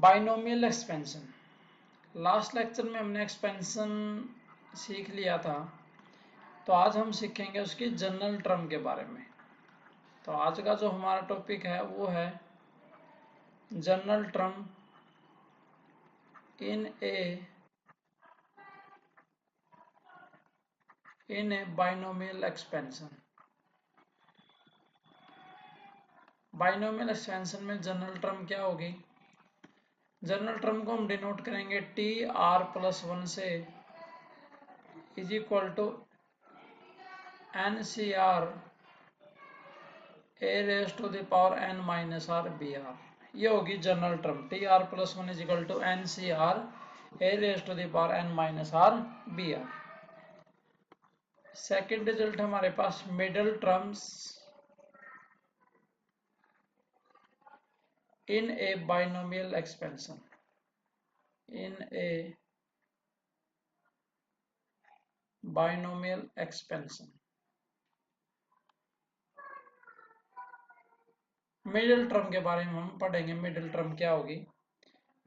Binomial expansion. Last lecture में हमने expansion सीख लिया था, तो आज हम सीखेंगे उसकी जनरल टर्म के बारे में। तो आज का जो हमारा टॉपिक है वो है जनरल टर्म इन ए बाइनोमियल एक्सपेंशन। बाइनोमियल एक्सपेंशन में जनरल टर्म क्या होगी? जनरल टर्म को हम डिनोट करेंगे टी आर प्लस 1 से is equal to n C r a raise to the power n minus r b r. ये होगी general term T r plus 1 is equal to n C r a raise to the power n minus r b r. Second result हमारे पास middle terms in a binomial expansion। in a binomial expansion middle term के बारे में हम पढ़ेंगे। Middle term क्या होगी?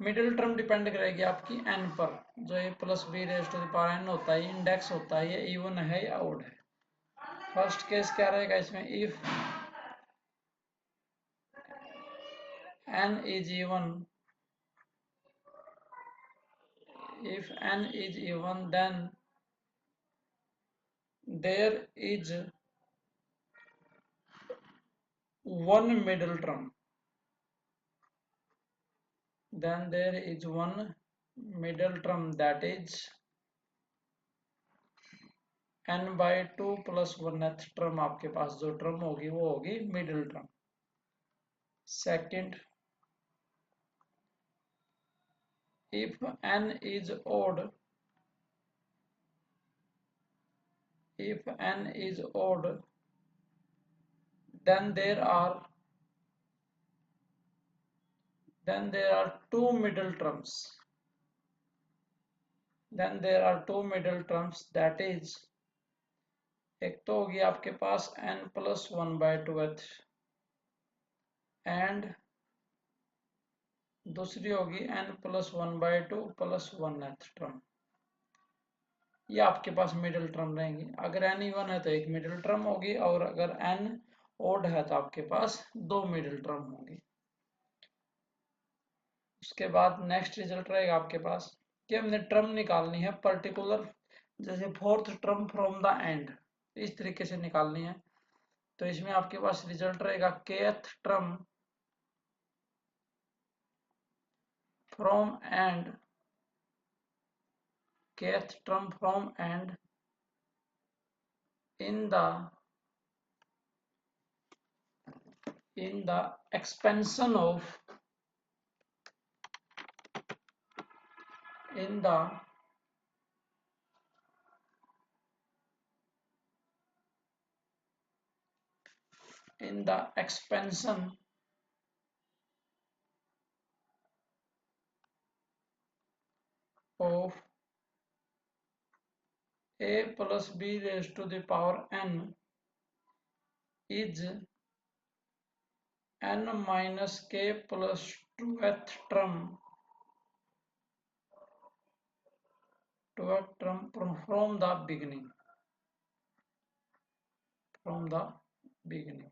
Middle term depend करेगी आपकी n पर। जो a plus b raise to the power n होता है, इंडेक्स होता है, ये इवन है या ऑड है। फर्स्ट केस क्या रहेगा इसमें? If n is even, if n is even then there is one middle term, then there is one middle term, that is n by 2 plus 1th term. आपके पास जो term होगी वो होगी middle term. Second, if n is odd, if n is odd then there are two middle terms, then there are two middle terms, that is एक तो होगी आपके पास n plus 1 by 2th and दूसरी होगी n plus 1 by 2 plus 1th term. ये आपके पास middle term रहेंगी। अगर n इवन है तो एक मिडिल टर्म होगी, और अगर n ओड है तो आपके पास दो मिडिल टर्म होंगी। उसके बाद नेक्स्ट रिजल्ट रहेगा आपके पास कि हमने टर्म निकालनी है पर्टिकुलर, जैसे fourth term from the and, इस तरीके से निकालनी है। तो इसमें आपके पास रिजल्ट रहेगा kth term from and, kth term from and in the expansion of, in the expansion of a plus b raised to the power n is n minus k plus 2th term, from the beginning, from the beginning।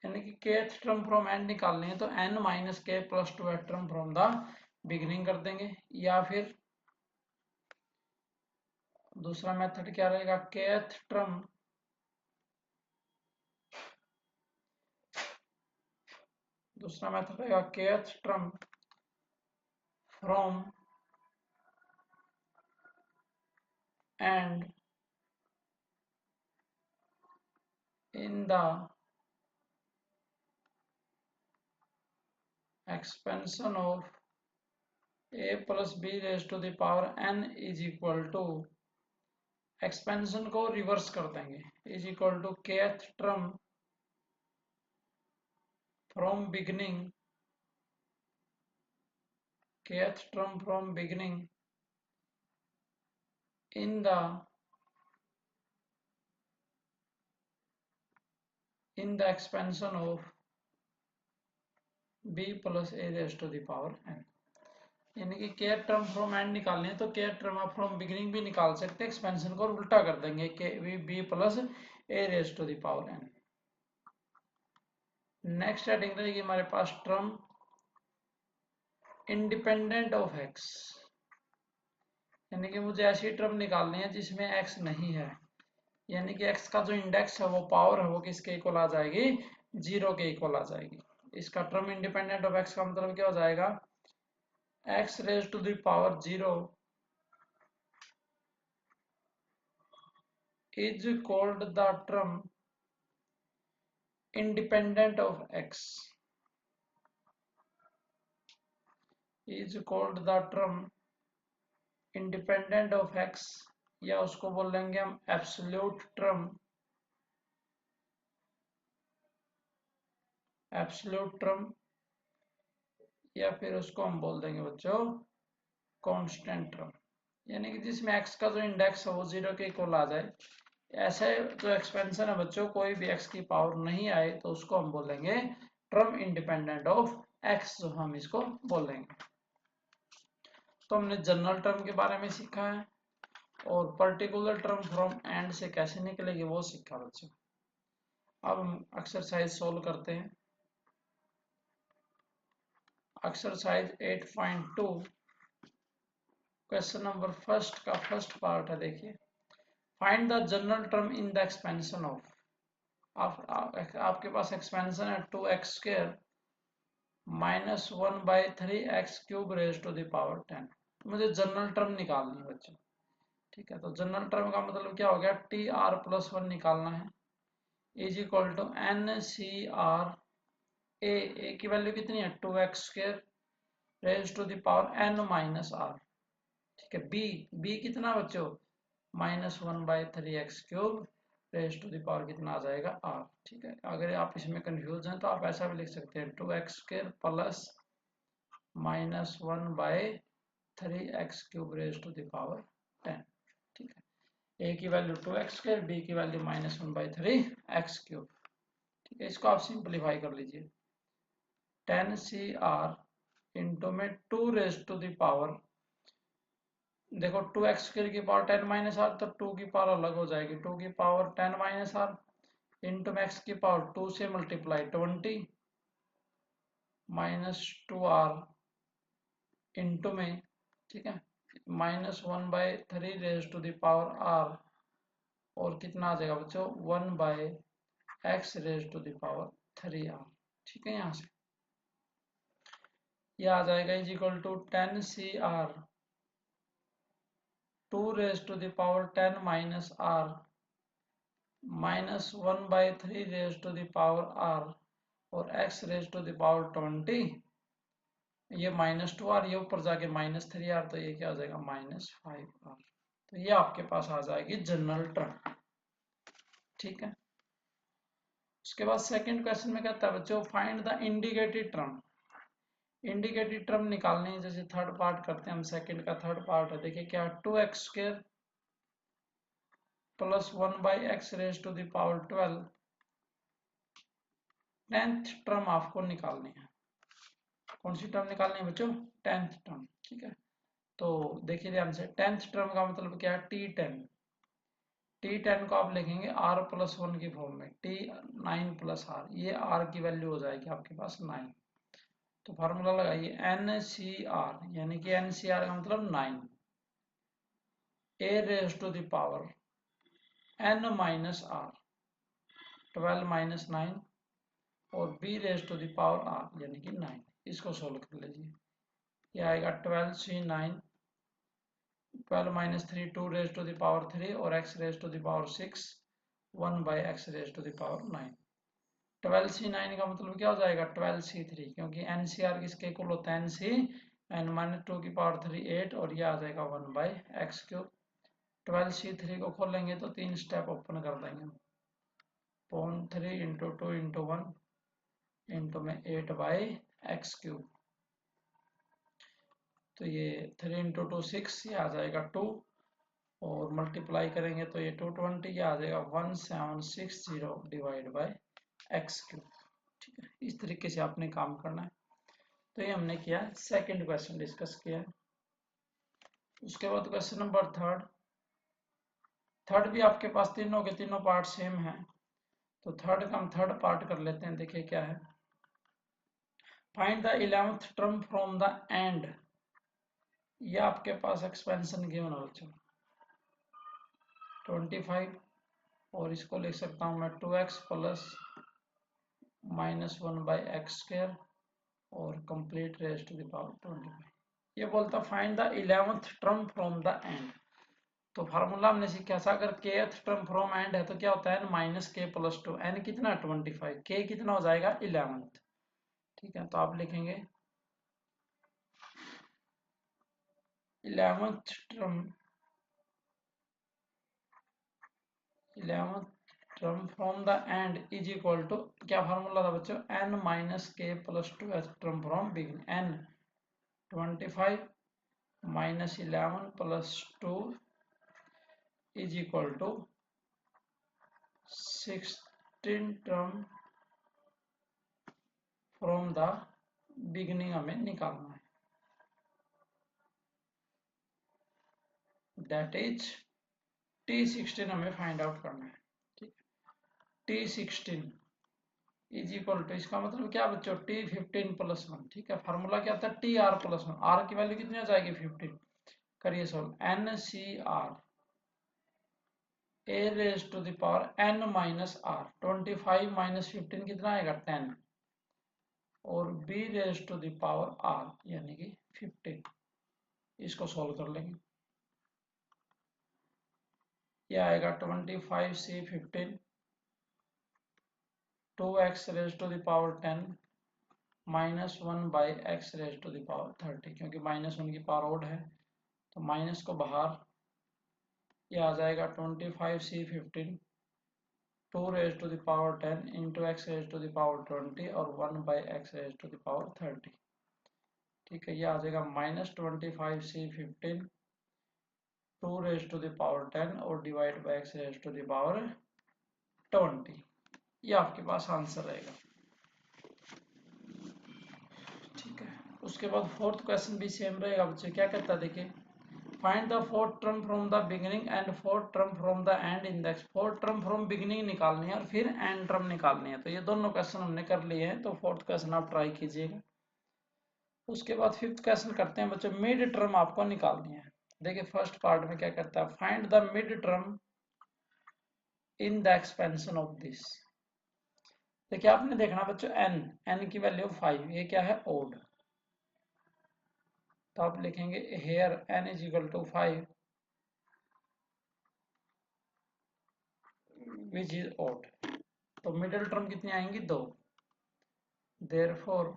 यानी कि kth term from and निकालनी है तो n minus k plus 2th term from the beginning कर देंगे। या फिर दूसरा मेथड क्या रहेगा? kth टर्म, दूसरा मेथड रहेगा kth term from end in the expansion of a plus b raise to the power n is equal to, expansion को रिवर्स कर देंगे, is equal to kth term from beginning, kth term from beginning in the expansion of b plus a raise to the power n, यानी कि care term from and निकालनी है तो care term आप from beginning भी निकाल सकते हैं, एक्सपेंशन को उल्टा कर देंगे के b plus a raise to the power n। Next heading रहेगी हमारे पास टर्म इंडिपेंडेंट ऑफ x, यानी कि मुझे ऐसी टर्म निकालनी है जिसमें x नहीं है, यानी कि x का जो इंडेक्स है वो पावर है वो किसके इक्वल आ जाएगी, 0 के इक्वल आ जाएगी। इसका टर्म इंडिपेंडेंट ऑफ x का मतलब क्या हो जाएगा, x raise to the power 0 is called the term independent of x, is called the term independent of x, या उसको बोलेंगे हम एब्सोल्यूट टर्म, एब्सोल्यूट टर्म, या फिर उसको हम बोल देंगे बच्चों कांस्टेंट टर्म, यानी कि जिसमें x का जो इंडेक्स है वो 0 के इक्वल आ जाए। ऐसे जो एक्सपेंशन है बच्चों, कोई भी x की पावर नहीं आए तो उसको हम बोलेंगे टर्म इंडिपेंडेंट ऑफ x, जो हम इसको बोलेंगे। तो हमने जनरल टर्म के बारे में सीखा है और पर्टिकुलर टर्म फ्रॉम एंड से कैसे निकलेगी वो सीखा बच्चों। अब हम एक्सरसाइज सोल्व करते हैं। एक्सरसाइज 8.2 क्वेश्चन नंबर फर्स्ट का फर्स्ट पार्ट है। देखिए, find the general term in the expansion of, आपके पास एक्सपेंशन है 2x² minus 1/3x³ raise to the power 10। मुझे जनरल टर्म निकालनी है बच्चों, ठीक है। तो जनरल टर्म का मतलब क्या हो गया, TR+1 निकालना है, is equal to NCR, a की वैल्यू कितनी है 2x² raise to the power n minus r, ठीक है। बी कितना बच्चों -1/3x³ raise to the power कितना आ जाएगा r, ठीक है। अगर आप इसमें कंफ्यूज हैं तो आप ऐसा भी लिख सकते हैं 2x² plus -1/3x³ raise to the power 10, ठीक है। a की वैल्यू 2x², b की वैल्यू -1/3x³, ठीक है। इसको आप सिंप्लीफाई कर लीजिए, 10CR इंटू में 2 रेज टू द पावर, देखो 2x² की पावर 10 माइनस आर, तो 2 की पावर अलग हो जाएगी, 2 की पावर 10 माइनस आर इंटू में x की पावर 2 से मल्टीप्लाई 20 माइनस 2r इंटू में, ठीक है, -1/3 raise to the power r, और कितना आ जाएगा बच्चों 1/x raise to the power 3r, ठीक है। यहाँ से यह आ जाएगा is equal to 10CR 2 raise to the power 10 minus r -1/3 raise to the power r, और x raise to the power 20, ये -2r, ये ऊपर जाके -3r, तो ये क्या हो जाएगा -5r। तो ये आपके पास आ जाएगी जनरल टर्म, ठीक है। उसके बाद सेकंड क्वेश्चन में कहता है बच्चों find the indicated term, indicated term निकालने है, जैसे थर्ड पार्ट करते हैं हम, सेकंड का थर्ड पार्ट है। देखिए क्या 2x² plus 1/x raise to the power 12, 10th term आपको निकालनी है। कौन सी टर्म निकालनी है बच्चों, 10th टर्म, ठीक है। तो देखिए ध्यान से, 10th टर्म का मतलब क्या है, T10, T10 को आप लिखेंगे r+1 की फॉर्म में, T9 + r, ये r की वैल्यू हो जाएगी आपके पास 9। तो फार्मूला लगाइए NCR, यानी कि NCR का मतलब 9, a raise to the power n minus r 12 minus 9, और b raise to the power r यानी कि 9। इसको सोल्व कर लीजिए, ये आएगा 12C9, 12 minus 3 2 raise to the power 3, और x raise to the power 6 1/x raise to the power 9। 12C9 का मतलब क्या हो जाएगा 12C3, क्योंकि NCR किसके इक्वल होता है NC, n-2 की पावर 3 8, और ये आ जाएगा 1/x³। 12C3 को खोलेंगे तो 3 स्टेप ओपन कर देंगे, 0.3 इंटू 2 इंटू 1 इंटू में 8/x³, तो ये 3 इंटू 2 6, ये आ जाएगा 2, और मल्टीप्लाई करेंगे तो ये 220, ये आ जाएगा 1760 डिवाइड बाय x³, ठीक है। इस तरीके से आपने काम करना है। तो ये हमने किया, सेकंड क्वेश्चन डिस्कस किया। उसके बाद क्वेश्चन नंबर थर्ड भी आपके पास तीनों के तीनों पार्ट सेम है, तो थर्ड का हम थर्ड पार्ट कर लेते हैं। देखिए क्या है, find the 11th term from the and. ये आपके पास एक्सपेंशन गिवन है बच्चों 25, और इसको लिख सकता हूं मैं 2x प्लस -1/x², और complete raise to the power 25। ये बोलता find the 11th term from the end. तो फार्मूला हमने सीखा था, अगर kth टर्म फ्रॉम एंड है तो क्या होता है, -k+2। n कितना 25, k कितना हो जाएगा 11th। ठीक है, तो आप लिखेंगे 11th term from the end is equal to, क्या फार्मूला था बच्चों, n-k+2 term from beginning. n 25 -11 + 2 is equal to 16 term from the beginning हमें निकालना है, दैट इज T16 हमें फाइंड आउट करना है। ठीक है, T16 इज इक्वल टू, इसका मतलब क्या बच्चों, T15 + 1। ठीक है, फार्मूला क्या था, TR+1। R की वैल्यू कितनी आ जाएगी 15। करिए सॉल्व, NCR a⁻n - r, 25 - 15 कितना आएगा 10, और b⁻r यानी कि 15। इसको सॉल्व कर लेंगे, ये आएगा 25c 15, 2x⁻10 -1/x⁻30, क्योंकि -1 की पावर ओड है तो माइनस को बाहर, ये आ जाएगा 25c 15, 2⁻10 × x⁻20 और 1/x⁻30। ठीक है, ये आ जाएगा -25c 15, 2⁻10 और डिवाइड बाय x⁻20। ये आपके पास आंसर रहेगा। ठीक है, उसके बाद फोर्थ क्वेश्चन भी सेम रहेगा बच्चे। क्या कहता है, देखिए find the fourth term from the beginning and fourth term from the and in the. Fourth term from beginning निकालनी है और फिर एंड टर्म निकालनी है। तो ये दोनों क्वेश्चन हमने कर लिए हैं, तो फोर्थ क्वेश्चन आप ट्राई कीजिएगा। उसके बाद फिफ्थ क्वेश्चन करते हैं बच्चों, मिड टर्म आपको निकालनी है। देखिए फर्स्ट पार्ट में क्या करता है, find the mid term in the expansion of this. देखिए आपने देखना बच्चों, n की वैल्यू 5, ये क्या है ओड, तो आप लिखेंगे here n = 5 which is odd. तो मिडिल टर्म कितनी आएंगी 2, देयरफॉर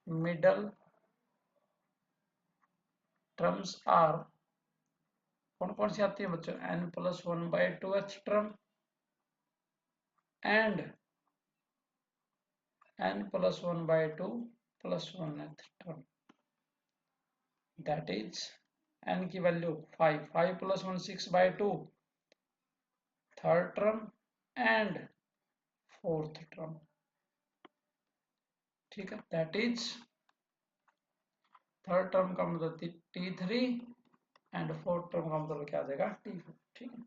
मिडल टर्म्स आर, कौन कौन सी आती है बच्चों, n+1/2h term and n+1/2 + 1th term, that is n की value 5, 5 + 1 6/2 third term and fourth term. ठीक है, दैट इज थर्ड टर्म का मतलब T3 एंड फोर्थ टर्म का मतलब क्या आ जाएगा T4। ठीक है,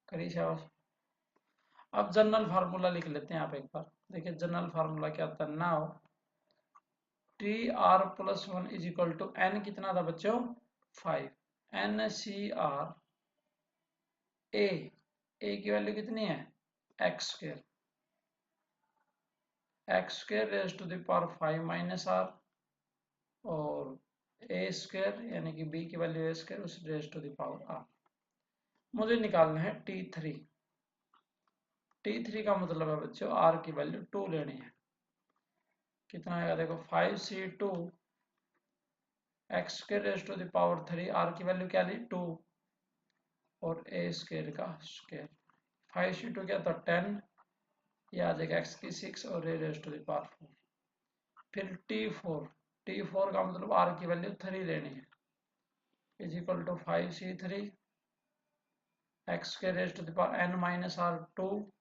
करिए शाबाश। अब जनरल फार्मूला लिख लेते हैं आप एक बार। देखिए जनरल फार्मूला क्या होता है, now TR+1 is equal to n कितना था बच्चों 5, NCR a की वैल्यू कितनी है x², x² 5 - r, और a² यानी कि b की वैल्यू a² उस r। मुझे निकालना है T3। T3 का मतलब है बच्चों r की वैल्यू 2 लेनी है। कितना आएगा देखो, 5c2 x²3, r की वैल्यू क्या ली 2, और a² का स्क्वायर। 5c2 क्या था 10, ये आ जाएगा x की 6 और a⁻4। फिर T4 का मतलब r की वैल्यू 3 लेनी है, is equal to 5c3 x² n - r 2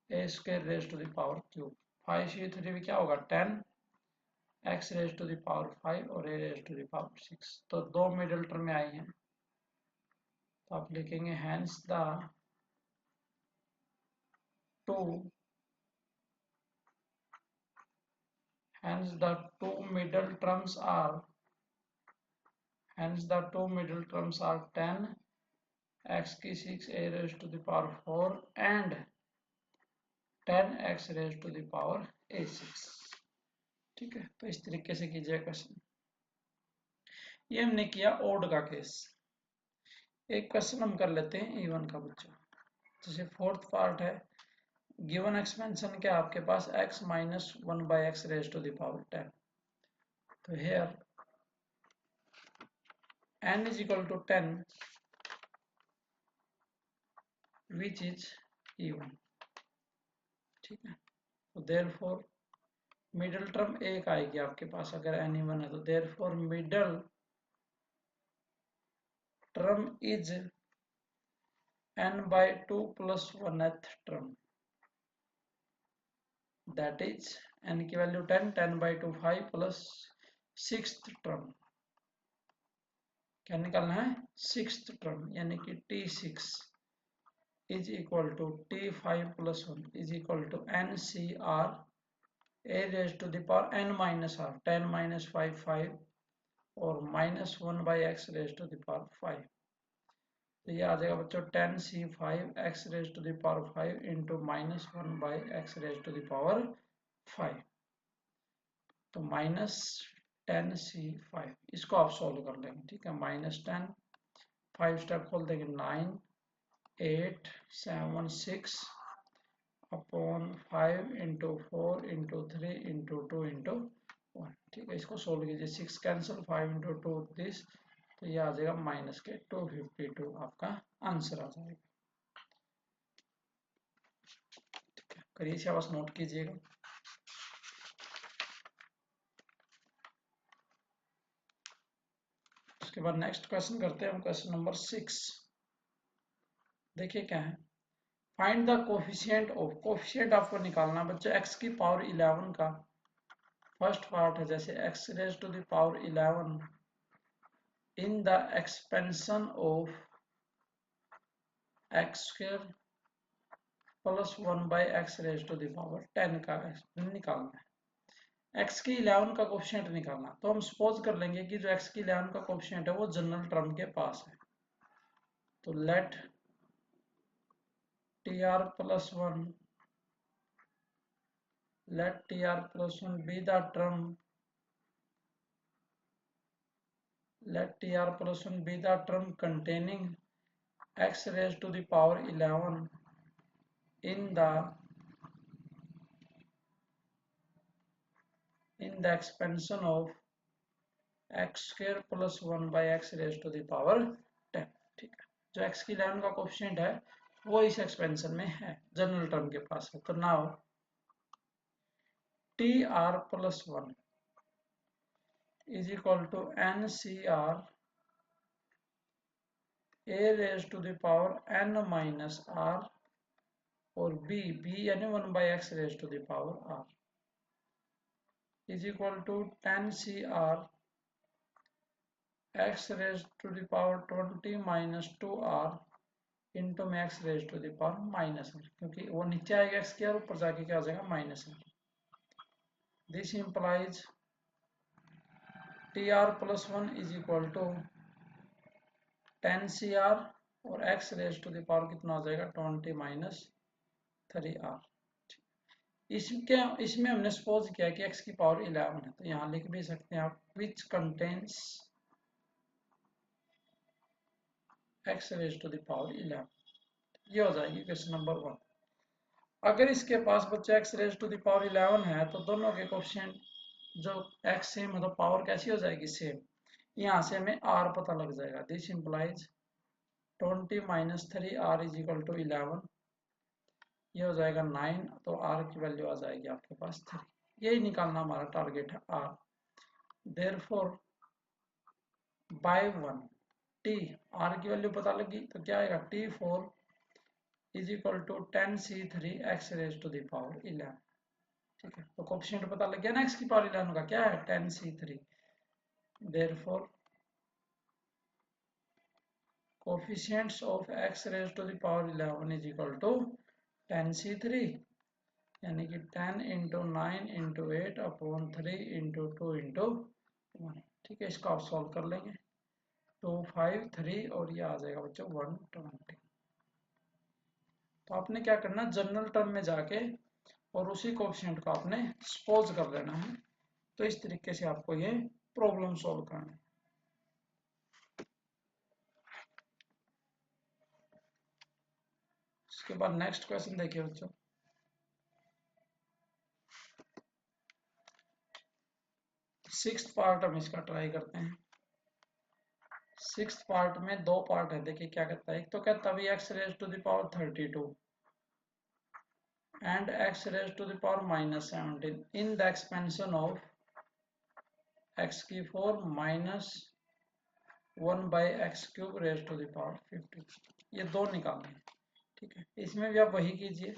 a² 3। 5c3 में क्या होगा 10 x raise to the power 5 और a raise to the power 6। तो दो मिडिल टर्म में आई हैं, तो आप लिखेंगे hence the two middle terms are 10 x की 6 a raised to the power 4 and 10 x raised to the power a6। ठीक है, तो इस तरीके से कीजिए क्वेश्चन। ये हमने किया ओड का केस। एक क्वेश्चन हम कर लेते हैं इवन का बच्चा। जैसे फोर्थ पार्ट है, गिवन एक्सपेंशन क्या आपके पास x minus 1 by x raise to the power 10। तो here n is equal to 10 which is even। ठीक है, तो therefore मिडिल टर्म एक आएगी आपके पास अगर n इवन है, तो therefore middle term is n by 2 plus 1th term, that is n की value 10, 10 by 2 5 plus 6th term क्या निकालना है 6th term, यानी कि t6 is equal to t5 plus 1 is equal to ncr a raised to the power n minus r, 10 minus 5 5 और minus 1 by x raised to the power 5। तो ये आ जाएगा बच्चों 10c5 x raised to the power 5 into minus 1 by x raised to the power 5। तो minus 10c5 इसको आप solve कर लेंगे। ठीक है, minus 10 5 स्टेप खोल देंगे 9 8 7 6 upon 5 into 4 into 3 into 2 into 1। ठीक है, इसको सोल्व कीजिए 6 कैंसिल 5 इंटू 2 दिस, तो ये आ जाएगा माइनस के 252 आपका आंसर आ जाएगा। ठीक है, करिए इसे बस नोट कीजिएगा। उसके बाद नेक्स्ट क्वेश्चन करते हैं हम, क्वेश्चन नंबर 6। देखिए क्या है, find the coefficient of, coefficient आपको निकालना बच्चों x की पावर 11 का फर्स्ट पार्ट है, जैसे x raise to the power 11 in the expansion of x square plus 1 by x raise to the power 10 का निकालना है। x की 11 का कोफिशिएंट निकालना, तो हम सपोज कर लेंगे कि जो x की 11 का कोफिशिएंट है वो जनरल टर्म के पास है। तो late tr plus 1 let tr plus 1 be the term, let tr plus 1 be the term containing x raised to the power 11 in the expansion of x square plus 1 by x raised to the power 10। ठीक है, जो x की 11 का coefficient है वो इस expansion में है, जनरल टर्म के पास है। तो now tr plus 1 is equal to ncr a raised to the power n minus r और b यानी 1 by x raised to the power r is equal to 10cr x raised to the power 20 minus 2r into में x raised to the power minus r, क्योंकि वो नीचे आएगा x के और ऊपर जाके क्या हो जाएगा minus r। This implies tr plus 1 is equal to 10cr और x raised to the power कितना हो जाएगा 20 minus 3r। इसमें हमने सपोज किया कि x की पावर 11 है, तो यहाँ लिख भी सकते हैं आप which contains x raised to the power 11। ये हो जाएगी क्वेश्चन नंबर 1। अगर इसके पास बच्चे x raised to the power 11 है तो दोनों के कोफिशिएंट जो x सेम है तो पावर कैसी हो जाएगी सेम, यहाँ से हमें r पता लग जाएगा। This implies 20 minus 3r is equal to 11, ये हो जाएगा 9, तो r की वैल्यू आ जाएगी आपके पास 3। यही निकालना हमारा टारगेट है r। Therefore by 1 t, r की वैल्यू पता लगी तो क्या आएगा t4 is equal to 10c3 x raised to the power 11। ठीक है, तो कोफिशिएंट पता लग गया ना x की पावर 11 का क्या है 10c3। Therefore coefficients of x raise to the power 11 is equal to 10c3, यानी कि 10 into 9 into 8 upon 3 into 2 into 1। ठीक है, इसका आप सॉल्व कर लेंगे 2 5 3 और ये आ जाएगा बच्चों 120। तो आपने क्या करना, जनरल टर्म में जाके और उसी कोएफिशिएंट को आपने सपोज कर लेना है। तो इस तरीके से आपको ये प्रॉब्लम सॉल्व करना है। इसके बाद नेक्स्ट क्वेश्चन देखिए बच्चों, सिक्स्थ पार्ट हम इसका ट्राई करते हैं। सिक्स्थ पार्ट में दो पार्ट है, देखिए क्या कहता है। एक तो कहता है x raise to the power 32 and x raised to the power minus 17 in the expansion of x की 4 minus 1 by x cube raised to the power 15। ये दो निकालने हैं। ठीक है, इसमें भी आप वही कीजिए,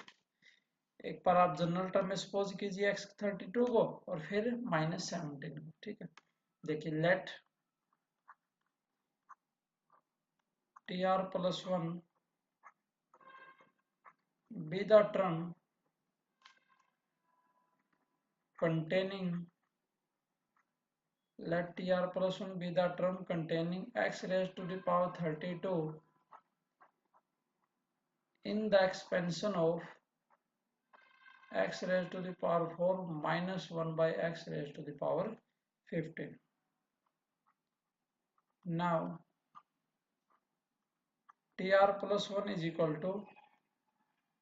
एक बार आप जनरल टर्म में सपोज कीजिए x 32 को और फिर माइनस 17 को। ठीक है, देखिए late tr plus 1 be the term containing let tr plus 1 be the term containing x raised to the power 32 in the expansion of x raised to the power 4 minus 1 by x raised to the power 15. Now tr plus 1 is equal to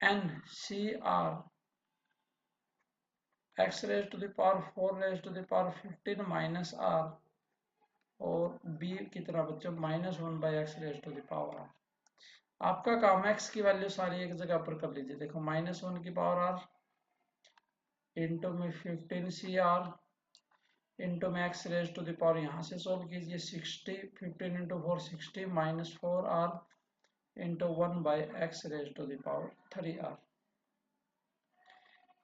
ncr x raised to the power 4 raised to the power 15 minus r और b कितना बच्चों minus 1 by x raise to the power r। आपका काम x की value सारी एक जगह पर कर लीजिए। देखो माइनस 1 की पावर r इंटू में 15cr इंटू में x raise to the power, यहाँ से सोल्व कीजिए 60 15 into 4 60 minus 4r into 1 by x raise to the power 3r।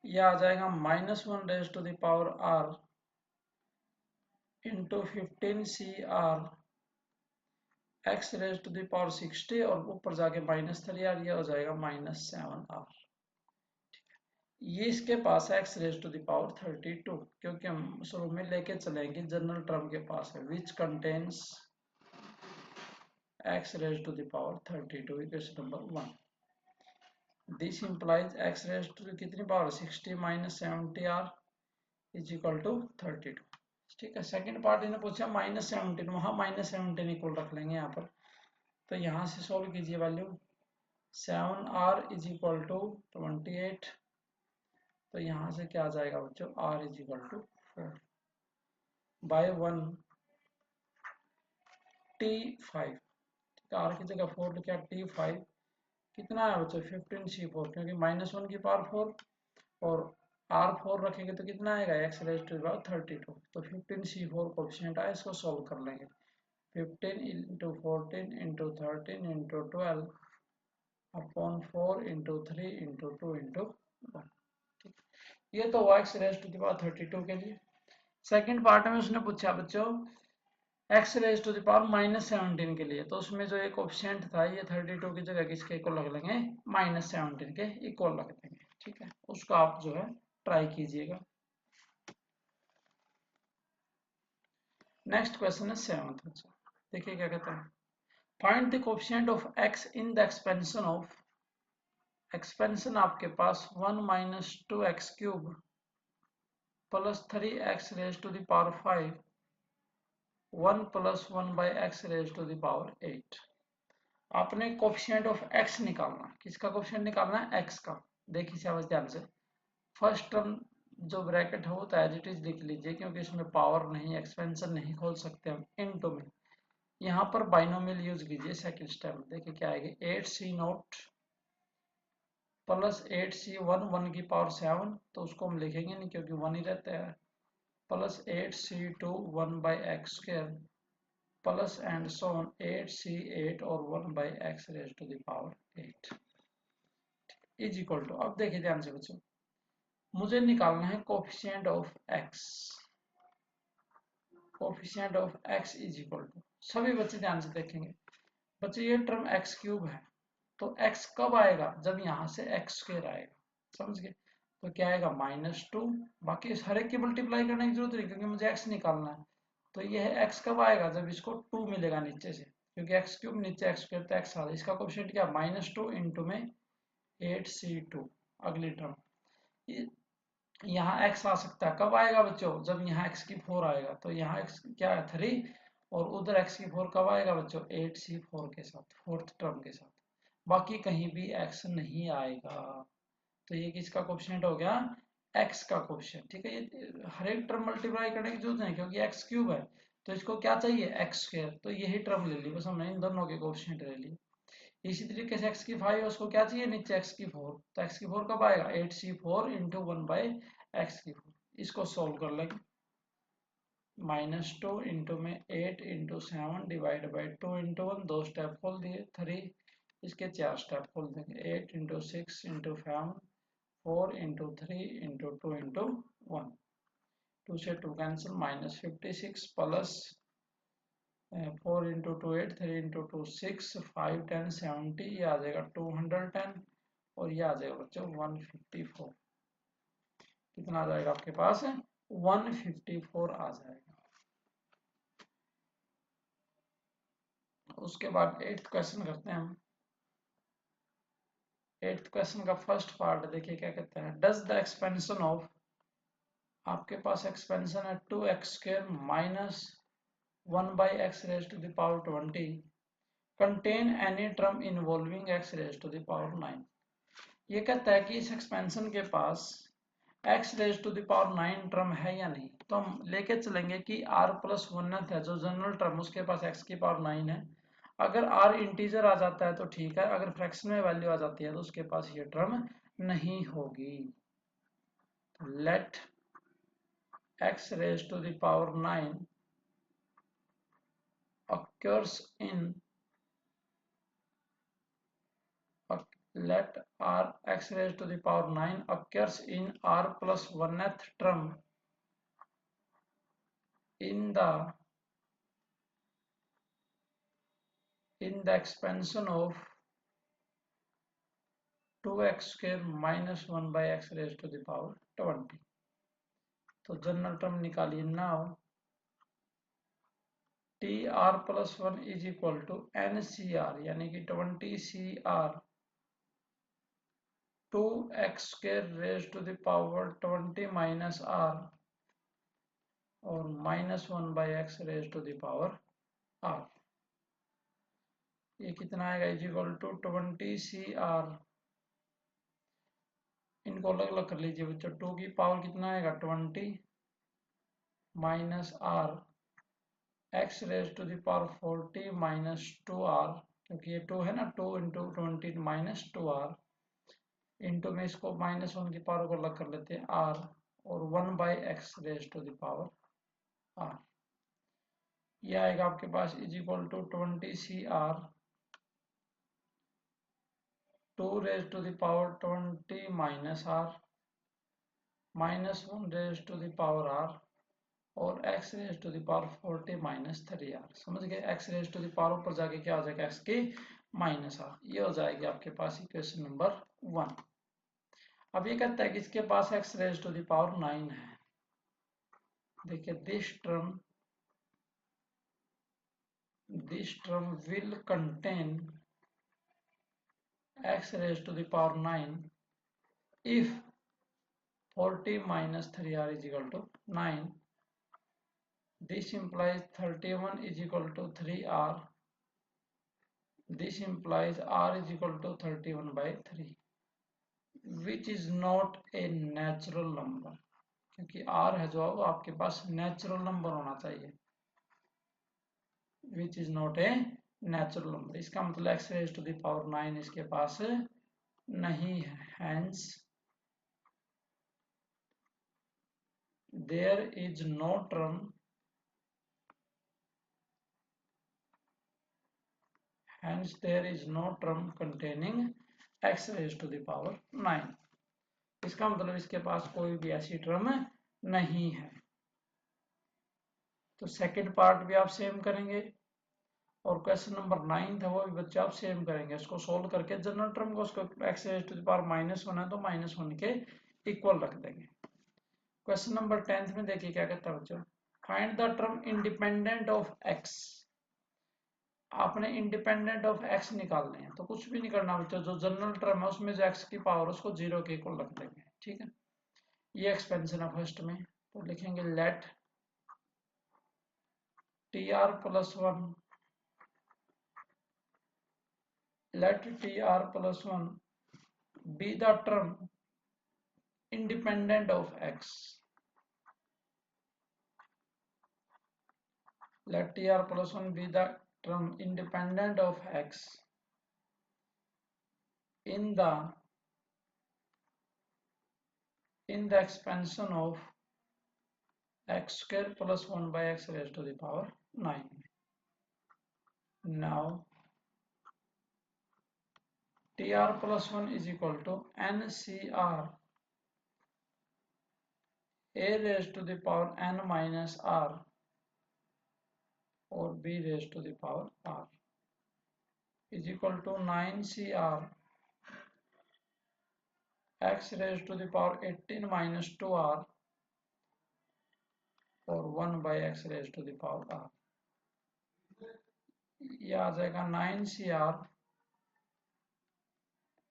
यह आ जाएगा minus 1 raise to the power r into 15cr x raise to the power 60 और ऊपर जाके माइनस 3r, यह हो जाएगा माइनस 7r। ये इसके पास है x raise to the power 32, क्योंकि हम शुरू में लेके चलेंगे जनरल टर्म के पास है which contains x raised to the power 32 equation number 1। This implies x raised to कितनी power 60 minus 70r is equal to 32। ठीक है, सेकंड पार्ट इन्हें पूछा माइनस 17, वहां माइनस 17 इक्वल रख लेंगे यहाँ पर। तो यहाँ से सोल्व कीजिए value 7r is equal to 28। तो यहाँ से क्या आ जाएगा बच्चों r is equal to 4 by 1 t5। r की जगह 4 लिखा t5 कितना है बच्चों 15c4, क्योंकि माइनस 1 की पावर 4 और r4 रखेंगे तो कितना आएगा x raise to the power 32। तो 15c4 कोएफिशिएंट आया, इसको सॉल्व कर लेंगे 15 into 14 into 13 into 12 upon 4 into 3 into 2 into 1। ठीक, ये तो x raise to the power 32 के लिए। सेकंड पार्ट में उसने पूछा बच्चों x raise to the power minus 17 के लिए, तो उसमें जो एक कोएफिशिएंट था ये 32 की जगह किसके इक्वल रख लेंगे माइनस 17 के इक्वल रख देंगे। ठीक है, उसको आप जो है ट्राई कीजिएगा। नेक्स्ट क्वेश्चन है 7th बच्चा, देखिए क्या कहता है। Find the coefficient of x in the expansion of, expansion आपके पास 1 minus 2x cube plus 3x raise to the power 5 1 plus 1 by x raise to the power 8। आपने कोफिशिएंट ऑफ x निकालना, किसका कोफिशिएंट निकालना है x का। देखिए समझ ध्यान से, फर्स्ट टर्म जो ब्रैकेट है वो तो एज इट इज लिख लीजिए, क्योंकि इसमें पावर नहीं एक्सपेंशन नहीं खोल सकते हम इनटू में। यहाँ पर बाइनोमियल यूज कीजिए सेकंड स्टेप में। देखिए क्या आएगा 8c0 प्लस 8c1 1 की पावर 7, तो उसको हम लिखेंगे नहीं क्योंकि 1 ही रहता है, plus 8c2 1 by x square plus and so on 8c8 और 1 by x raise to the power 8 is equal to. अब देखिए ध्यान से बच्चों, मुझे निकालना है coefficient of x. Coefficient of x is equal to, सभी बच्चे ध्यान से देखेंगे। बच्चे ये टर्म एक्स क्यूब है, तो एक्स कब आएगा, जब यहाँ से एक्स स्क्वायर आएगा, समझ गए। तो क्या आएगा -2, बाकी हर एक की मल्टीप्लाई करने की जरूरत नहीं क्योंकि मुझे एक्स निकालना है। तो यह एक्स कब आएगा, जब इसको 2 मिलेगा नीचे से, क्योंकि एक्स क्यूब नीचे एक्स स्क्वायर, तो एक्स आ जाए। इसका कोफिशिएंट क्या, -2 इंटू में 8c2। अगली टर्म, यहाँ x आ सकता है, कब आएगा बच्चों, जब यहाँ x की 4 आएगा, तो यहाँ x क्या है 3, और उधर x की 4 कब आएगा बच्चों, 8c4 के साथ, फोर्थ टर्म के साथ। बाकी कहीं भी x नहीं आएगा। तो ये किसका कोफिशिएंट हो गया, x का कोफिशिएंट। ठीक है, ये हर एक टर्म मल्टीप्लाई करने की जरूरत नहीं क्योंकि x क्यूब है, तो इसको क्या चाहिए, x स्क्वायर। तो यही टर्म ले ली, बस हमने इन दोनों के कोफिशिएंट ले लिए। इसी तरीके से x की 5 उसको क्या चाहिए, नीचे x की 4, तो x की 4 कब आएगा, 8c4 इंटू 1/x की 4। इसको सोल्व कर लेंगे। -2 इंटू में 8 into 7 divide by 2 into 1, 2 step खोल दिए, 3 इसके 4 स्टेप खोल देंगे, 8 into 6 into 7, 4 into 3 into 2 into 1, 2 से 2 कैंसिल, -56 प्लस 4 इंटू 2 8, 3 इंटू 2 6, 5 10 70, ये आ जाएगा 210, और ये आ जाएगा बच्चों 154। कितना आ जाएगा आपके पास, 154 आ जाएगा। उसके बाद 8th क्वेश्चन करते हैं हम। 8th क्वेश्चन का फर्स्ट पार्ट देखिए क्या कहते हैं, डज द एक्सपेंशन ऑफ, आपके पास एक्सपेंशन है 2x² minus 1/x raise to the power 20 contain any term involving x raise to the power 9। ये कहता है कि इस एक्सपेंशन के पास x raise to the power 9 term है या नहीं। तो हम लेके चलेंगे कि r+1 है जो जनरल टर्म, उसके पास x की पावर 9 है। अगर r इंटीजर आ जाता है तो ठीक है, अगर फ्रैक्शन में वैल्यू आ जाती है तो उसके पास ये टर्म नहीं होगी। Let x raise to the power 9 occurs in, let r x raised to the power 9 occurs in r+1th term in the expansion of 2x² minus 1/x raised to the power 20। तो general term निकालिए। Now tr+1 is equal to ncr, यानी कि 20cr 2x² raised to the power 20 minus r और -1/x raise to the power r। ये कितना आएगा, is equal to 20cr, इनको अलग अलग कर लीजिए बच्चों। 2 की पावर कितना आएगा 20 minus r, x raise to the power 40 minus 2r, क्योंकि ये 2 है ना, 2 इंटू 20 माइनस 2r, इंटू में इसको -1 की पावर को अलग कर लेते हैं r, और 1/x raise to the power r। ये आएगा आपके पास is equal to 20cr 2 raise to the power 20 minus r -1 raise to the power r और x raise to the power 40 minus 3r। समझ गए, x raise to the power ऊपर जाके क्या हो जाएगा, x की -r। ये हो जाएगी आपके पास इक्वेशन नंबर 1। अब ये कहता है कि इसके पास x raise to the power 9 है। देखिए this term will contain x raised to the power 9 if 40 minus 3r is equal to 9. This implies 31 is equal to 3r. This implies r is equal to 31/3, which is not a natural number, क्योंकि r है जो आपके पास natural number होना चाहिए, which is not a natural number। इसका मतलब x raised to the power 9 इसके पास नहीं है, hence there is no term containing x raised to the power 9। इसका मतलब इसके पास कोई भी ऐसी टर्म नहीं है। तो सेकंड पार्ट भी आप सेम करेंगे और क्वेश्चन नंबर 9 था वो भी बच्चे आप सेम करेंगे। इसको सोल्व करके जनरल टर्म को उसको x raise to the power -1 है तो -1 के इक्वल रख देंगे। क्वेश्चन नंबर 10 में देखिए क्या कहता है बच्चों, find the term independent of x। आपने इंडिपेंडेंट ऑफ x निकालने हैं तो कुछ भी नहीं करना बच्चों, जो जनरल टर्म है उसमें जो x की पावर उसको 0 के इक्वल रख देंगे। ठीक है, ये एक्सपेंशन है फर्स्ट में, तो लिखेंगे late tr+1 let tr+1 be the term independent of x. Let tr+1 be the term independent of x in the expansion of x square plus 1 by x raised to the power 9. Now tr+1 is equal to ncr a raised to the power n minus r or b raised to the power r is equal to 9cr x raised to the power 18 minus 2r और 1 by x raised to the power r। ये आ जाएगा 9cr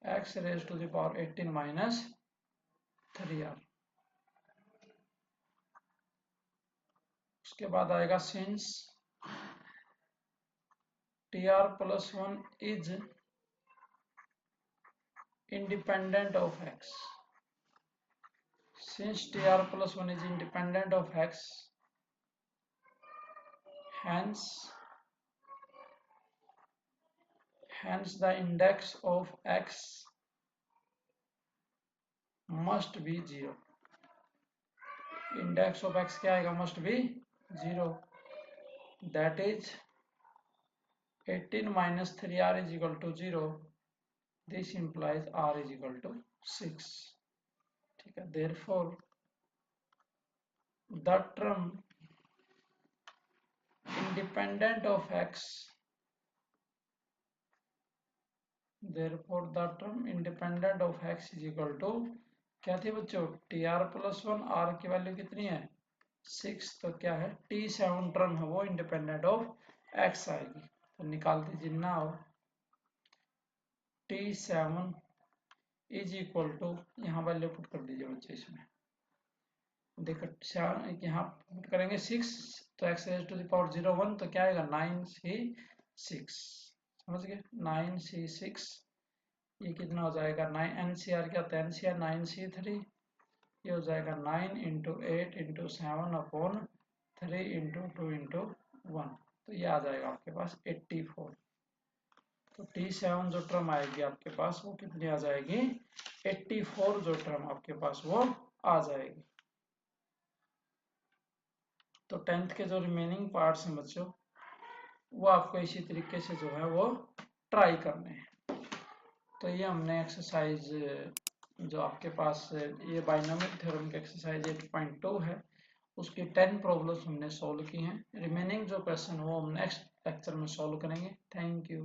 x raised to the power 18 minus 3r। उसके बाद आएगा since tr+1 is independent of x, since tr+1 is independent of x, hence the index of x must be 0। index of x क्या आएगा, must be 0, that is 18 minus 3r is equal to 0। this implies r is equal to 6। ठीक है, therefore the term independent of x, therefore the term independent of x is equal to क्या थी बच्चों, tr+1 r की value कितनी है 6, तो क्या है t7 टर्म है वो इंडिपेंडेंट ऑफ x आएगी। तो निकाल दीजिए now t7 is equal to, यहाँ वैल्यू पुट कर दीजिए बच्चे, इसमें देखो यहाँ पुट करेंगे 6 तो x raise to the power 0 1 तो क्या आएगा 9c6, समझ गए 9c6। ये कितना हो जाएगा 9 NCR क्या होता है NCR 9c3, ये हो जाएगा 9 into 8 into 7 upon 3 into 2 into 1, तो ये आ जाएगा आपके पास 84। तो T7 जो टर्म आएगी आपके पास वो कितनी आ जाएगी 84, जो टर्म आपके पास वो आ जाएगी। तो 10th के जो रिमेनिंग पार्ट्स हैं बच्चों वो आपको इसी तरीके से जो है वो ट्राई करने हैं। तो ये हमने एक्सरसाइज जो आपके पास ये बाइनोमियल थ्योरम की एक्सरसाइज 8.2 है उसकी 10 प्रॉब्लम्स हमने सॉल्व की हैं। रिमेनिंग जो क्वेश्चन वो हम नेक्स्ट लेक्चर में सॉल्व करेंगे। Thank you.